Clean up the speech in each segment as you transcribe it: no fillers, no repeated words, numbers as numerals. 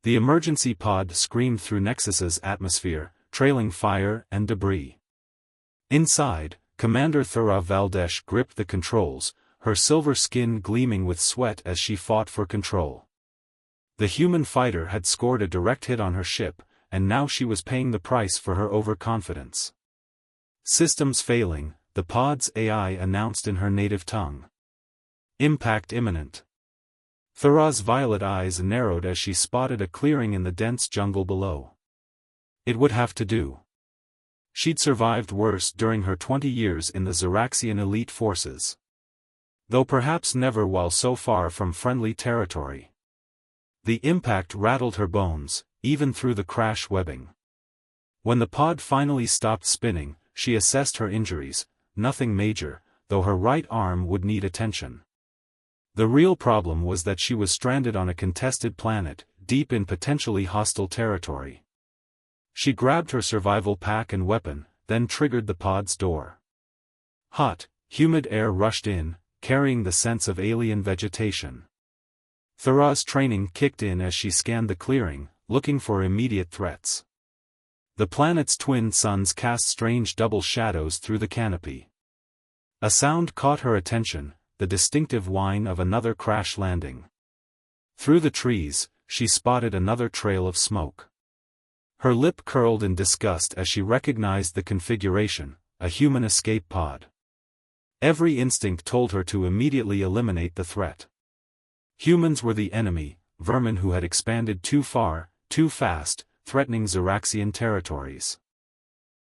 The emergency pod screamed through Nexus's atmosphere, trailing fire and debris. Inside, Commander Thura Valdesh gripped the controls, her silver skin gleaming with sweat as she fought for control. The human fighter had scored a direct hit on her ship, and now she was paying the price for her overconfidence. Systems failing, the pod's AI announced in her native tongue. Impact imminent. Thura's violet eyes narrowed as she spotted a clearing in the dense jungle below. It would have to do. She'd survived worse during her 20 years in the Zeraxian elite forces. Though perhaps never while so far from friendly territory. The impact rattled her bones, even through the crash webbing. When the pod finally stopped spinning, she assessed her injuries, nothing major, though her right arm would need attention. The real problem was that she was stranded on a contested planet, deep in potentially hostile territory. She grabbed her survival pack and weapon, then triggered the pod's door. Hot, humid air rushed in, carrying the sense of alien vegetation. Thura's training kicked in as she scanned the clearing, looking for immediate threats. The planet's twin suns cast strange double shadows through the canopy. A sound caught her attention, the distinctive whine of another crash landing. Through the trees, she spotted another trail of smoke. Her lip curled in disgust as she recognized the configuration, a human escape pod. Every instinct told her to immediately eliminate the threat. Humans were the enemy, vermin who had expanded too far, too fast, threatening Zeraxian territories.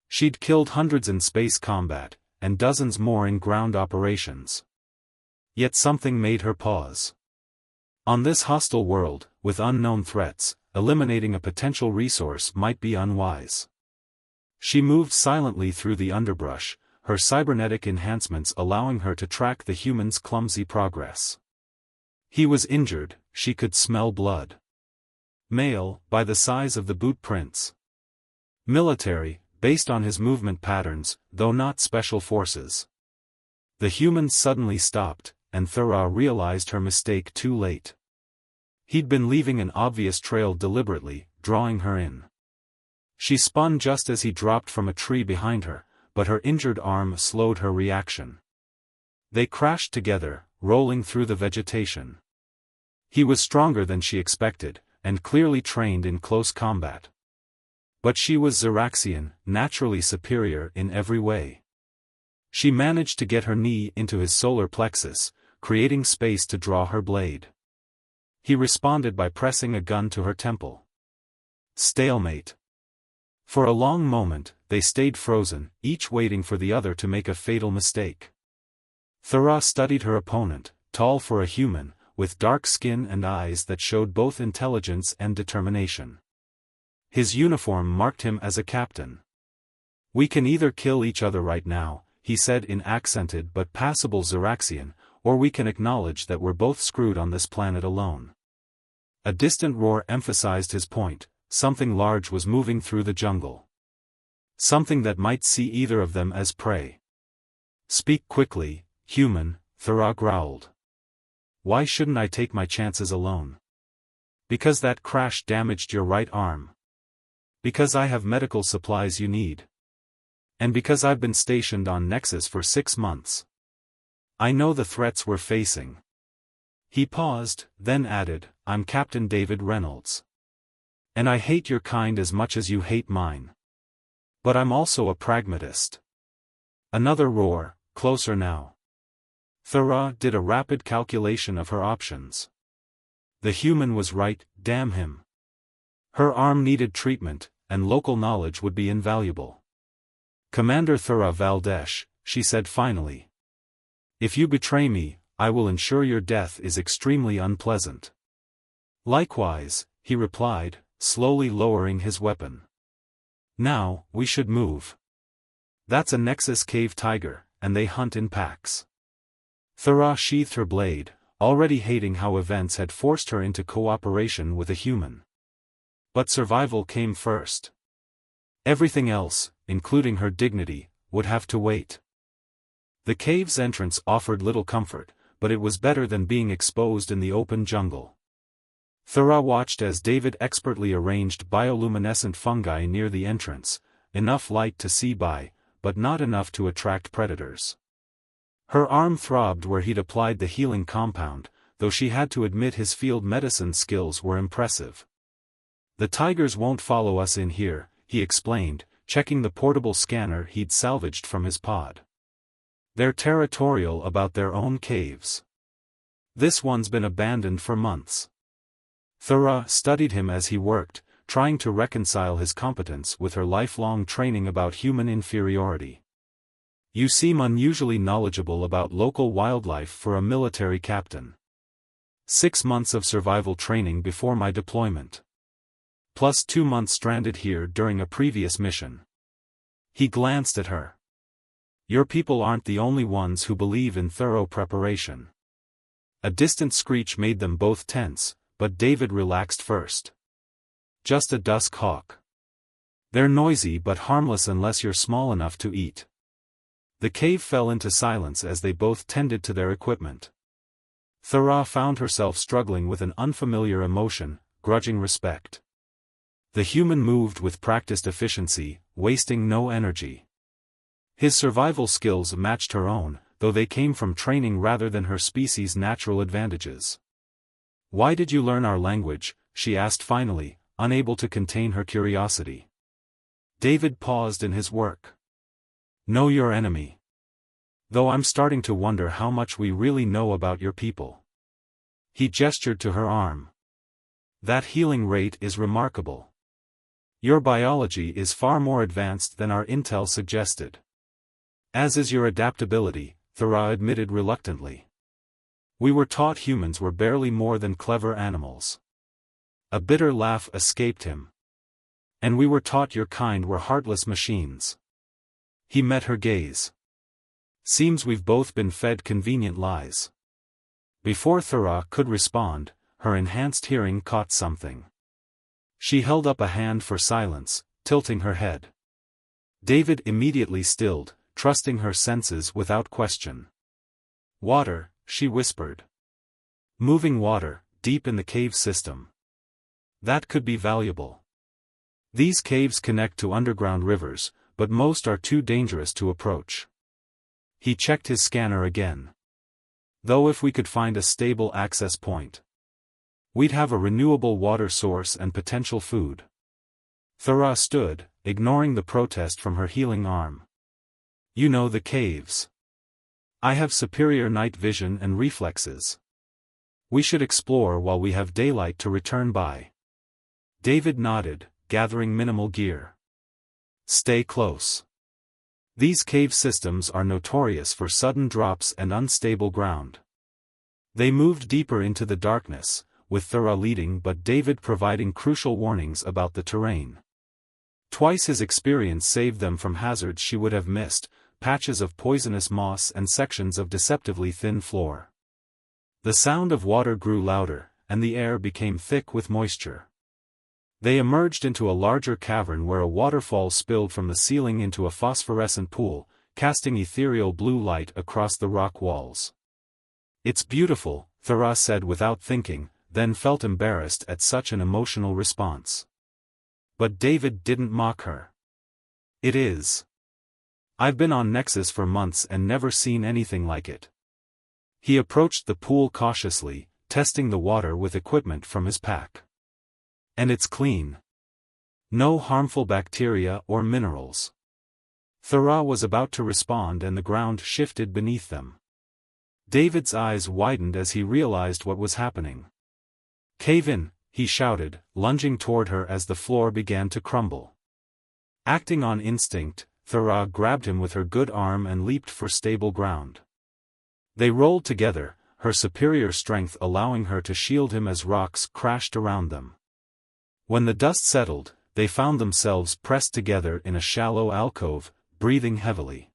She'd killed hundreds in space combat, and dozens more in ground operations. Yet something made her pause. On this hostile world, with unknown threats, eliminating a potential resource might be unwise. She moved silently through the underbrush, her cybernetic enhancements allowing her to track the human's clumsy progress. He was injured, she could smell blood. Male, by the size of the boot prints. Military, based on his movement patterns, though not special forces. The human suddenly stopped, and Thura realized her mistake too late. He'd been leaving an obvious trail deliberately, drawing her in. She spun just as he dropped from a tree behind her, but her injured arm slowed her reaction. They crashed together, rolling through the vegetation. He was stronger than she expected, and clearly trained in close combat. But she was Zeraxian, naturally superior in every way. She managed to get her knee into his solar plexus, creating space to draw her blade. He responded by pressing a gun to her temple. Stalemate. For a long moment, they stayed frozen, each waiting for the other to make a fatal mistake. Thura studied her opponent, tall for a human, with dark skin and eyes that showed both intelligence and determination. His uniform marked him as a captain. "We can either kill each other right now," he said in accented but passable Zeraxian, "or we can acknowledge that we're both screwed on this planet alone." A distant roar emphasized his point, something large was moving through the jungle. Something that might see either of them as prey. "Speak quickly, human," Thura growled. "Why shouldn't I take my chances alone?" "Because that crash damaged your right arm. Because I have medical supplies you need. And because I've been stationed on Nexus for 6 months. I know the threats we're facing." He paused, then added, "I'm Captain David Reynolds. And I hate your kind as much as you hate mine. But I'm also a pragmatist." Another roar, closer now. Thura did a rapid calculation of her options. The human was right, damn him. Her arm needed treatment, and local knowledge would be invaluable. "Commander Thura Valdesh," she said finally. "If you betray me, I will ensure your death is extremely unpleasant." "Likewise," he replied, slowly lowering his weapon. "Now, we should move. That's a Nexus cave tiger, and they hunt in packs." Thura sheathed her blade, already hating how events had forced her into cooperation with a human. But survival came first. Everything else, including her dignity, would have to wait. The cave's entrance offered little comfort, but it was better than being exposed in the open jungle. Thera watched as David expertly arranged bioluminescent fungi near the entrance, enough light to see by, but not enough to attract predators. Her arm throbbed where he'd applied the healing compound, though she had to admit his field medicine skills were impressive. "The tigers won't follow us in here," he explained, checking the portable scanner he'd salvaged from his pod. "They're territorial about their own caves. This one's been abandoned for months." Thera studied him as he worked, trying to reconcile his competence with her lifelong training about human inferiority. "You seem unusually knowledgeable about local wildlife for a military captain. 6 months of survival training before my deployment. Plus 2 months stranded here during a previous mission." He glanced at her. "Your people aren't the only ones who believe in thorough preparation." A distant screech made them both tense, but David relaxed first. "Just a dusk hawk. They're noisy but harmless unless you're small enough to eat." The cave fell into silence as they both tended to their equipment. Thera found herself struggling with an unfamiliar emotion, grudging respect. The human moved with practiced efficiency, wasting no energy. His survival skills matched her own, though they came from training rather than her species' natural advantages. "Why did you learn our language?" she asked finally, unable to contain her curiosity. David paused in his work. "Know your enemy. Though I'm starting to wonder how much we really know about your people." He gestured to her arm. "That healing rate is remarkable. Your biology is far more advanced than our intel suggested." "As is your adaptability," Thera admitted reluctantly. "We were taught humans were barely more than clever animals." A bitter laugh escaped him. "And we were taught your kind were heartless machines." He met her gaze. "Seems we've both been fed convenient lies." Before Thera could respond, her enhanced hearing caught something. She held up a hand for silence, tilting her head. David immediately stilled, trusting her senses without question. "Water," she whispered. "Moving water, deep in the cave system. That could be valuable. These caves connect to underground rivers, but most are too dangerous to approach." He checked his scanner again. "Though if we could find a stable access point, we'd have a renewable water source and potential food." Thera stood, ignoring the protest from her healing arm. "You know the caves. I have superior night vision and reflexes. We should explore while we have daylight to return by." David nodded, gathering minimal gear. "Stay close. These cave systems are notorious for sudden drops and unstable ground." They moved deeper into the darkness, with Thera leading but David providing crucial warnings about the terrain. Twice his experience saved them from hazards she would have missed, patches of poisonous moss and sections of deceptively thin floor. The sound of water grew louder, and the air became thick with moisture. They emerged into a larger cavern where a waterfall spilled from the ceiling into a phosphorescent pool, casting ethereal blue light across the rock walls. "It's beautiful," Thera said without thinking, then felt embarrassed at such an emotional response. But David didn't mock her. "It is. I've been on Nexus for months and never seen anything like it." He approached the pool cautiously, testing the water with equipment from his pack. "And it's clean. No harmful bacteria or minerals." Thera was about to respond and the ground shifted beneath them. David's eyes widened as he realized what was happening. "Cave in," he shouted, lunging toward her as the floor began to crumble. Acting on instinct, Thera grabbed him with her good arm and leaped for stable ground. They rolled together, her superior strength allowing her to shield him as rocks crashed around them. When the dust settled, they found themselves pressed together in a shallow alcove, breathing heavily.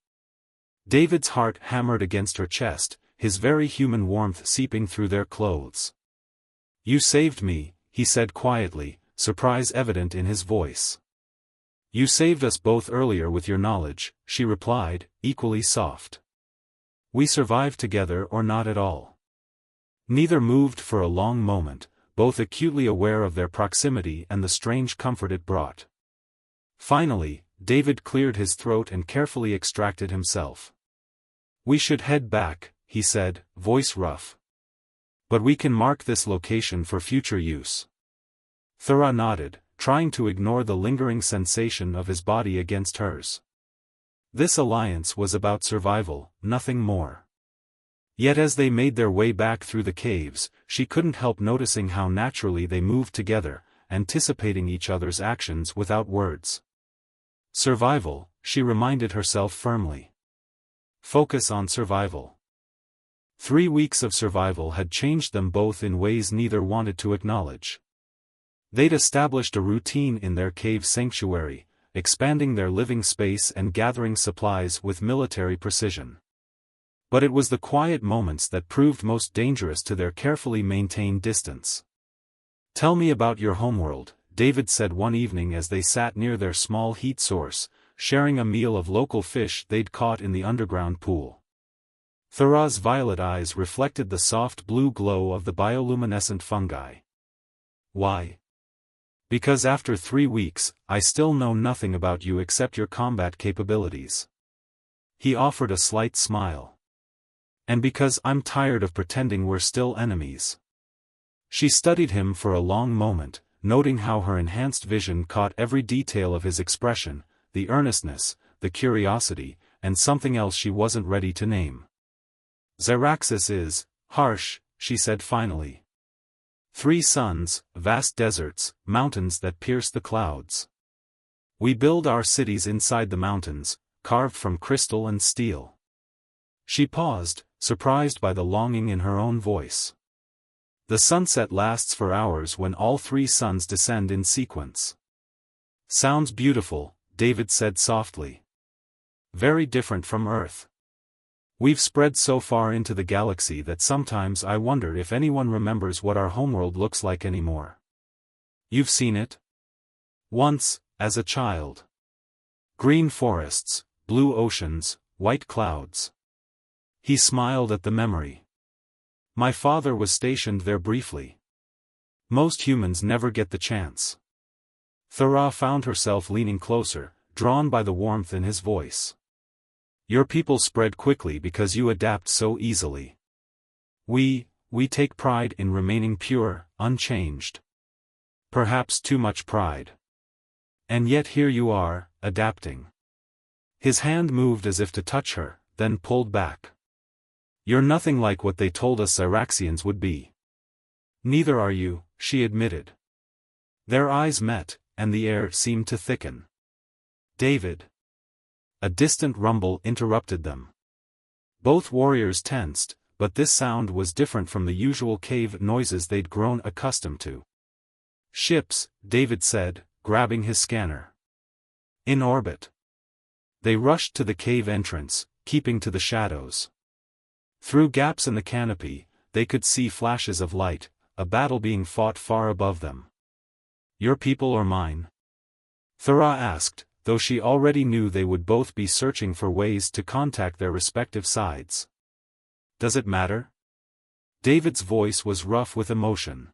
David's heart hammered against her chest, his very human warmth seeping through their clothes. "You saved me," he said quietly, surprise evident in his voice. "You saved us both earlier with your knowledge," she replied, equally soft. "We survived together or not at all." Neither moved for a long moment, both acutely aware of their proximity and the strange comfort it brought. Finally, David cleared his throat and carefully extracted himself. "We should head back," he said, voice rough. "But we can mark this location for future use." Thura nodded, trying to ignore the lingering sensation of his body against hers. This alliance was about survival, nothing more. Yet as they made their way back through the caves, she couldn't help noticing how naturally they moved together, anticipating each other's actions without words. Survival, she reminded herself firmly. Focus on survival. 3 weeks of survival had changed them both in ways neither wanted to acknowledge. They'd established a routine in their cave sanctuary, expanding their living space and gathering supplies with military precision. But it was the quiet moments that proved most dangerous to their carefully maintained distance. "Tell me about your homeworld," David said one evening as they sat near their small heat source, sharing a meal of local fish they'd caught in the underground pool. Thura's violet eyes reflected the soft blue glow of the bioluminescent fungi. "Why?" "Because after 3 weeks, I still know nothing about you except your combat capabilities." He offered a slight smile. "And because I'm tired of pretending we're still enemies." She studied him for a long moment, noting how her enhanced vision caught every detail of his expression, the earnestness, the curiosity, and something else she wasn't ready to name. "Xeraxis is harsh," she said finally. 3 suns, vast deserts, mountains that pierce the clouds. We build our cities inside the mountains, carved from crystal and steel." She paused, surprised by the longing in her own voice. "The sunset lasts for hours when all 3 suns descend in sequence." "Sounds beautiful," David said softly. "Very different from Earth. We've spread so far into the galaxy that sometimes I wonder if anyone remembers what our homeworld looks like anymore." "You've seen it?" "Once, as a child. Green forests, blue oceans, white clouds." He smiled at the memory. "My father was stationed there briefly. Most humans never get the chance." Thura found herself leaning closer, drawn by the warmth in his voice. "Your people spread quickly because you adapt so easily. We take pride in remaining pure, unchanged. Perhaps too much pride. And yet here you are, adapting." His hand moved as if to touch her, then pulled back. "You're nothing like what they told us Xeraxians would be." "Neither are you," she admitted. Their eyes met, and the air seemed to thicken. "David." A distant rumble interrupted them. Both warriors tensed, but this sound was different from the usual cave noises they'd grown accustomed to. "Ships," David said, grabbing his scanner. "In orbit." They rushed to the cave entrance, keeping to the shadows. Through gaps in the canopy, they could see flashes of light, a battle being fought far above them. "Your people or mine?" Thura asked, though she already knew they would both be searching for ways to contact their respective sides. "Does it matter?" David's voice was rough with emotion.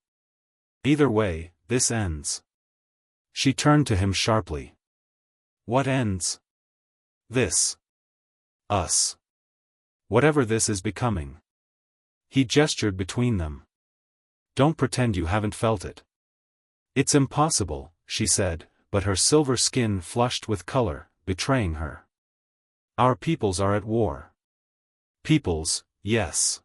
"Either way, this ends." She turned to him sharply. "What ends?" "This. Us. Whatever this is becoming." He gestured between them. "Don't pretend you haven't felt it." "It's impossible," she said, but her silver skin flushed with color, betraying her. "Our peoples are at war." "Peoples, yes.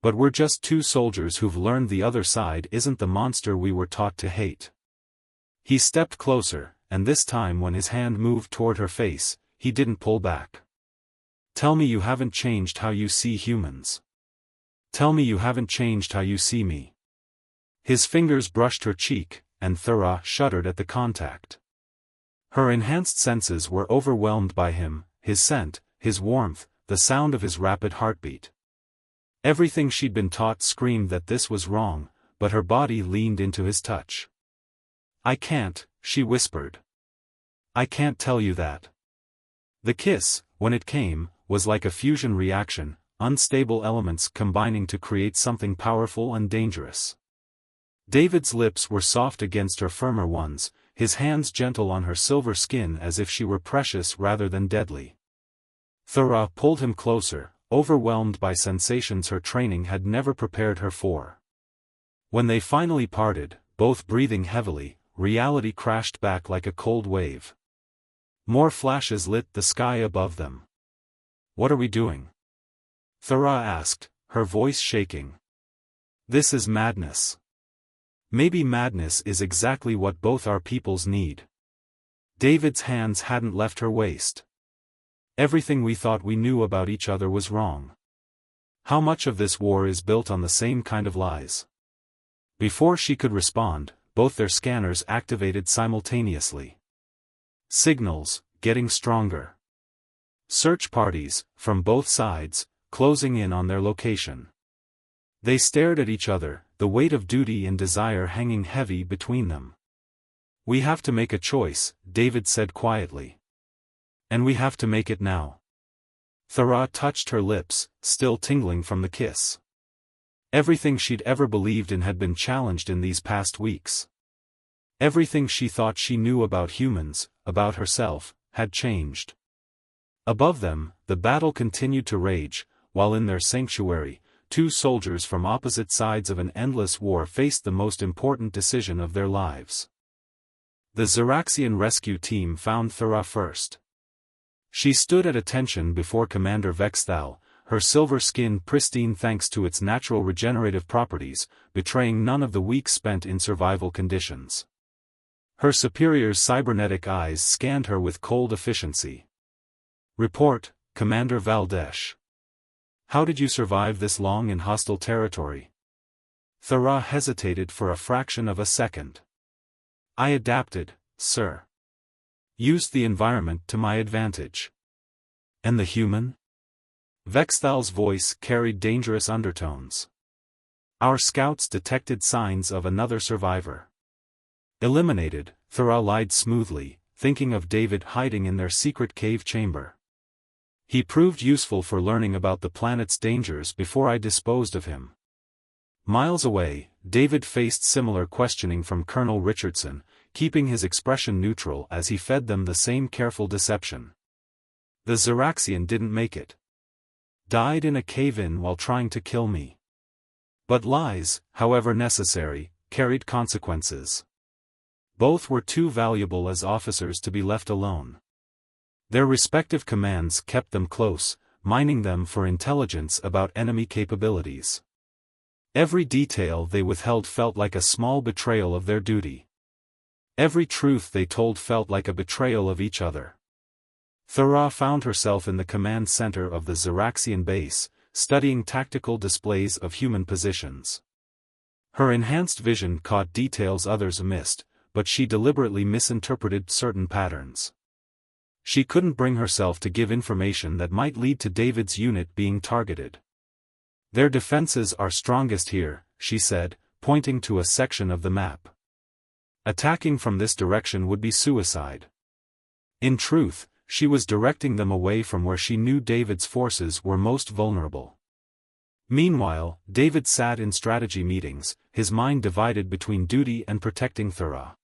But we're just 2 soldiers who've learned the other side isn't the monster we were taught to hate." He stepped closer, and this time when his hand moved toward her face, he didn't pull back. "Tell me you haven't changed how you see humans. Tell me you haven't changed how you see me." His fingers brushed her cheek, and Thura shuddered at the contact. Her enhanced senses were overwhelmed by him, his scent, his warmth, the sound of his rapid heartbeat. Everything she'd been taught screamed that this was wrong, but her body leaned into his touch. "I can't," she whispered. "I can't tell you that." The kiss, when it came, was like a fusion reaction, unstable elements combining to create something powerful and dangerous. David's lips were soft against her firmer ones, his hands gentle on her silver skin as if she were precious rather than deadly. Thora pulled him closer, overwhelmed by sensations her training had never prepared her for. When they finally parted, both breathing heavily, reality crashed back like a cold wave. More flashes lit the sky above them. "What are we doing?" Thora asked, her voice shaking. "This is madness. Maybe madness is exactly what both our peoples need." David's hands hadn't left her waist. "Everything we thought we knew about each other was wrong. How much of this war is built on the same kind of lies?" Before she could respond, both their scanners activated simultaneously. Signals, getting stronger. Search parties, from both sides, closing in on their location. They stared at each other, the weight of duty and desire hanging heavy between them. "We have to make a choice," David said quietly. "And we have to make it now." Thora touched her lips, still tingling from the kiss. Everything she'd ever believed in had been challenged in these past weeks. Everything she thought she knew about humans, about herself, had changed. Above them, the battle continued to rage, while in their sanctuary, two soldiers from opposite sides of an endless war faced the most important decision of their lives. The Ziraxian rescue team found Thora first. She stood at attention before Commander Vexthal, her silver skin pristine thanks to its natural regenerative properties, betraying none of the weeks spent in survival conditions. Her superior's cybernetic eyes scanned her with cold efficiency. "Report, Commander Valdesh. How did you survive this long in hostile territory?" Thora hesitated for a fraction of a second. "I adapted, sir. Used the environment to my advantage." "And the human?" Vexthal's voice carried dangerous undertones. "Our scouts detected signs of another survivor." "Eliminated," Thora lied smoothly, thinking of David hiding in their secret cave chamber. "He proved useful for learning about the planet's dangers before I disposed of him." Miles away, David faced similar questioning from Colonel Richardson, keeping his expression neutral as he fed them the same careful deception. "The Ziraxian didn't make it. Died in a cave-in while trying to kill me." But lies, however necessary, carried consequences. Both were too valuable as officers to be left alone. Their respective commands kept them close, mining them for intelligence about enemy capabilities. Every detail they withheld felt like a small betrayal of their duty. Every truth they told felt like a betrayal of each other. Thora found herself in the command center of the Ziraxian base, studying tactical displays of human positions. Her enhanced vision caught details others missed, but she deliberately misinterpreted certain patterns. She couldn't bring herself to give information that might lead to David's unit being targeted. "Their defenses are strongest here," she said, pointing to a section of the map. "Attacking from this direction would be suicide." In truth, she was directing them away from where she knew David's forces were most vulnerable. Meanwhile, David sat in strategy meetings, his mind divided between duty and protecting Thora.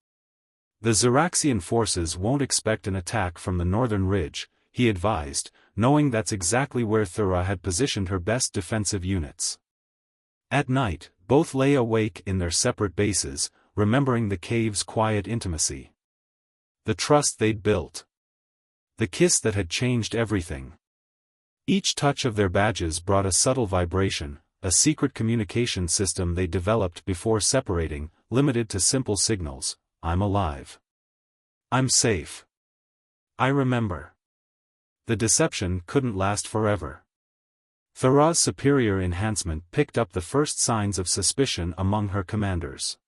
"The Ziraxian forces won't expect an attack from the northern ridge," he advised, knowing that's exactly where Thora had positioned her best defensive units. At night, both lay awake in their separate bases, remembering the cave's quiet intimacy. The trust they'd built. The kiss that had changed everything. Each touch of their badges brought a subtle vibration, a secret communication system they developed before separating, limited to simple signals: "I'm alive. I'm safe. I remember." The deception couldn't last forever. Thora's superior enhancement picked up the first signs of suspicion among her commanders.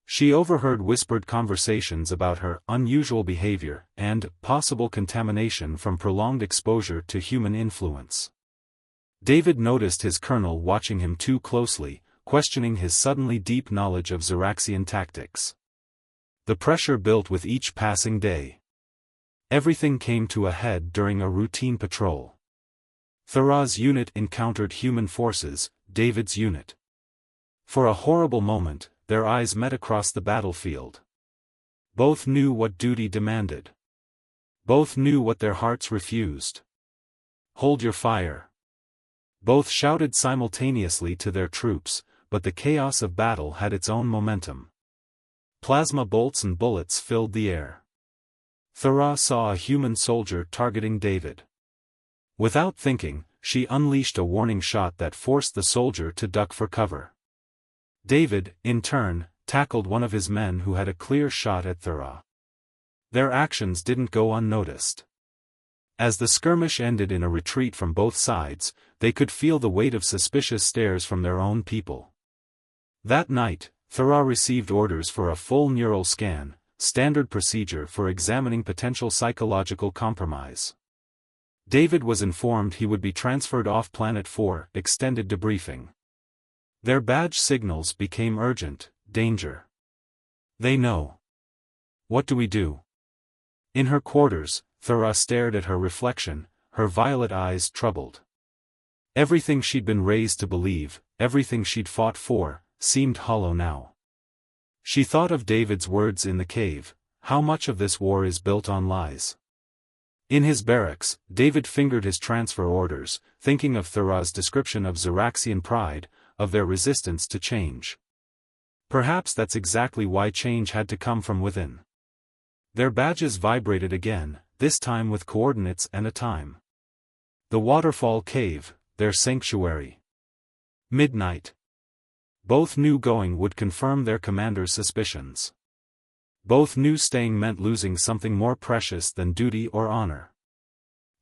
She overheard whispered conversations about her unusual behavior and possible contamination from prolonged exposure to human influence. David noticed his colonel watching him too closely, questioning his suddenly deep knowledge of Ziraxian tactics. The pressure built with each passing day. Everything came to a head during a routine patrol. Thora's unit encountered human forces, David's unit. For a horrible moment, their eyes met across the battlefield. Both knew what duty demanded. Both knew what their hearts refused. "Hold your fire." Both shouted simultaneously to their troops, but the chaos of battle had its own momentum. Plasma bolts and bullets filled the air. Thera saw a human soldier targeting David. Without thinking, she unleashed a warning shot that forced the soldier to duck for cover. David, in turn, tackled one of his men who had a clear shot at Thera. Their actions didn't go unnoticed. As the skirmish ended in a retreat from both sides, they could feel the weight of suspicious stares from their own people. That night, Thera received orders for a full neural scan, standard procedure for examining potential psychological compromise. David was informed he would be transferred off-planet for extended debriefing. Their badge signals became urgent: danger. They know. What do we do? In her quarters, Thera stared at her reflection, her violet eyes troubled. Everything she'd been raised to believe, everything she'd fought for, seemed hollow now. She thought of David's words in the cave: how much of this war is built on lies? In his barracks, David fingered his transfer orders, thinking of Thera's description of Xeraxian pride, of their resistance to change. Perhaps that's exactly why change had to come from within. Their badges vibrated again, this time with coordinates and a time. The waterfall cave, their sanctuary. Midnight. Both knew going would confirm their commander's suspicions. Both knew staying meant losing something more precious than duty or honor.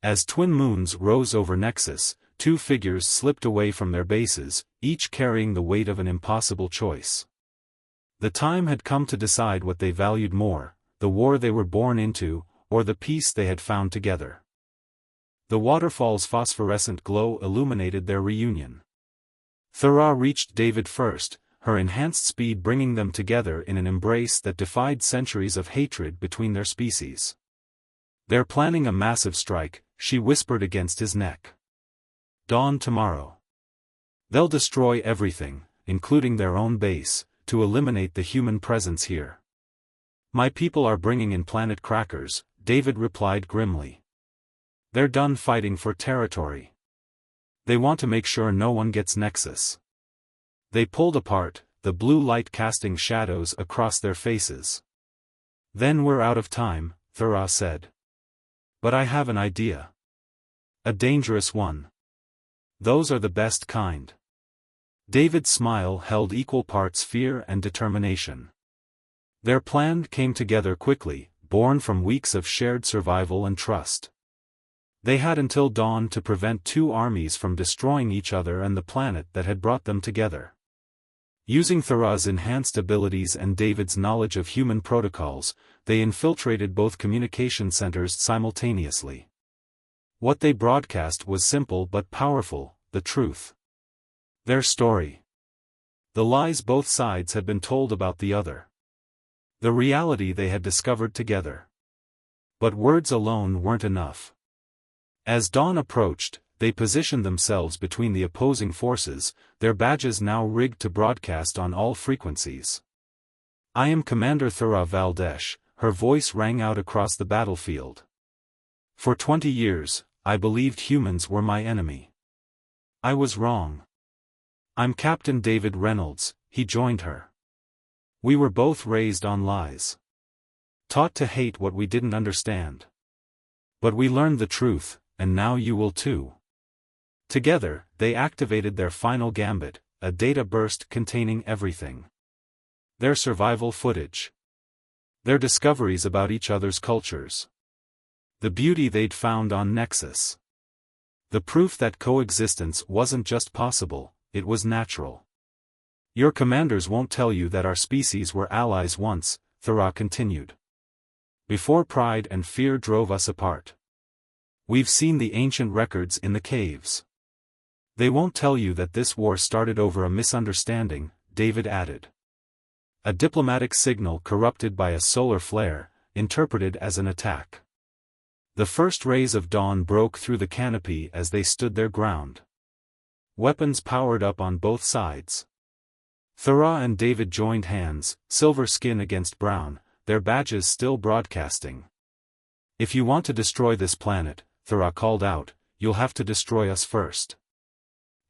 As twin moons rose over Nexus, two figures slipped away from their bases, each carrying the weight of an impossible choice. The time had come to decide what they valued more: the war they were born into, or the peace they had found together. The waterfall's phosphorescent glow illuminated their reunion. Thera reached David first, her enhanced speed bringing them together in an embrace that defied centuries of hatred between their species. "They're planning a massive strike," she whispered against his neck. "Dawn tomorrow. They'll destroy everything, including their own base, to eliminate the human presence here." "My people are bringing in planet crackers," David replied grimly. "They're done fighting for territory. They want to make sure no one gets Nexus." They pulled apart, the blue light casting shadows across their faces. "Then we're out of time," Thera said. "But I have an idea. A dangerous one. Those are the best kind." David's smile held equal parts fear and determination. Their plan came together quickly, born from weeks of shared survival and trust. They had until dawn to prevent two armies from destroying each other and the planet that had brought them together. Using Thera's enhanced abilities and David's knowledge of human protocols, they infiltrated both communication centers simultaneously. What they broadcast was simple but powerful: the truth. Their story. The lies both sides had been told about the other. The reality they had discovered together. But words alone weren't enough. As dawn approached, they positioned themselves between the opposing forces, their badges now rigged to broadcast on all frequencies. "I am Commander Thera Valdesh," her voice rang out across the battlefield. "For 20 years, I believed humans were my enemy. I was wrong. I'm Captain David Reynolds," he joined her. "We were both raised on lies. Taught to hate what we didn't understand. But we learned the truth, and now you will too." Together, they activated their final gambit, a data burst containing everything. Their survival footage. Their discoveries about each other's cultures. The beauty they'd found on Nexus. The proof that coexistence wasn't just possible, it was natural. "Your commanders won't tell you that our species were allies once," Thera continued. "Before pride and fear drove us apart. We've seen the ancient records in the caves. They won't tell you that this war started over a misunderstanding," David added. "A diplomatic signal corrupted by a solar flare, interpreted as an attack." The first rays of dawn broke through the canopy as they stood their ground. Weapons powered up on both sides. Thera and David joined hands, silver skin against brown, their badges still broadcasting. "If you want to destroy this planet," Thera called out, "you'll have to destroy us first.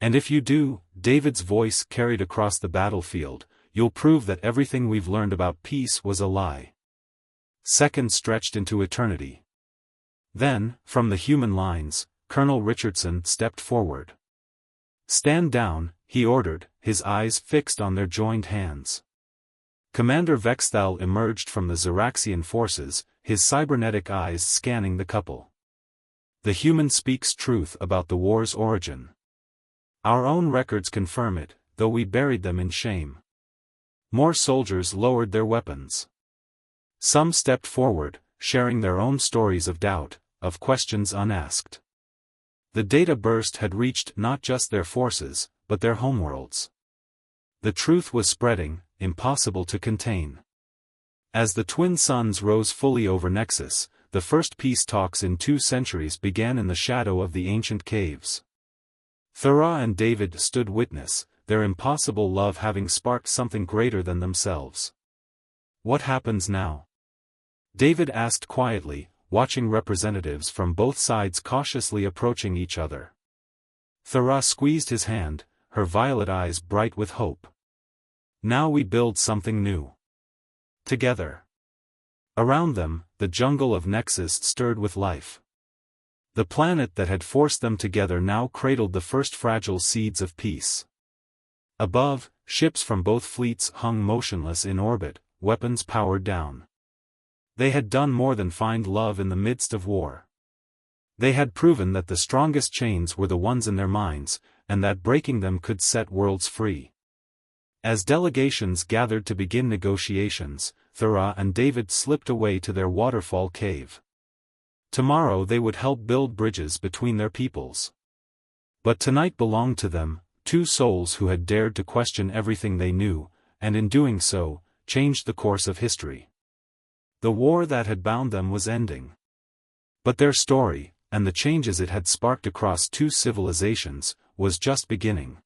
And if you do," David's voice carried across the battlefield, "you'll prove that everything we've learned about peace was a lie." Seconds stretched into eternity. Then, from the human lines, Colonel Richardson stepped forward. "Stand down," he ordered, his eyes fixed on their joined hands. Commander Vexthal emerged from the Zeraxian forces, his cybernetic eyes scanning the couple. "The human speaks truth about the war's origin. Our own records confirm it, though we buried them in shame." More soldiers lowered their weapons. Some stepped forward, sharing their own stories of doubt, of questions unasked. The data burst had reached not just their forces, but their homeworlds. The truth was spreading, impossible to contain. As the twin suns rose fully over Nexus, the first peace talks in 2 centuries began in the shadow of the ancient caves. Thera and David stood witness, their impossible love having sparked something greater than themselves. "What happens now?" David asked quietly, watching representatives from both sides cautiously approaching each other. Thera squeezed his hand, her violet eyes bright with hope. "Now we build something new. Together." Around them, the jungle of Nexus stirred with life. The planet that had forced them together now cradled the first fragile seeds of peace. Above, ships from both fleets hung motionless in orbit, weapons powered down. They had done more than find love in the midst of war. They had proven that the strongest chains were the ones in their minds, and that breaking them could set worlds free. As delegations gathered to begin negotiations, Thera and David slipped away to their waterfall cave. Tomorrow they would help build bridges between their peoples. But tonight belonged to them, 2 souls who had dared to question everything they knew, and in doing so, changed the course of history. The war that had bound them was ending. But their story, and the changes it had sparked across 2 civilizations, was just beginning.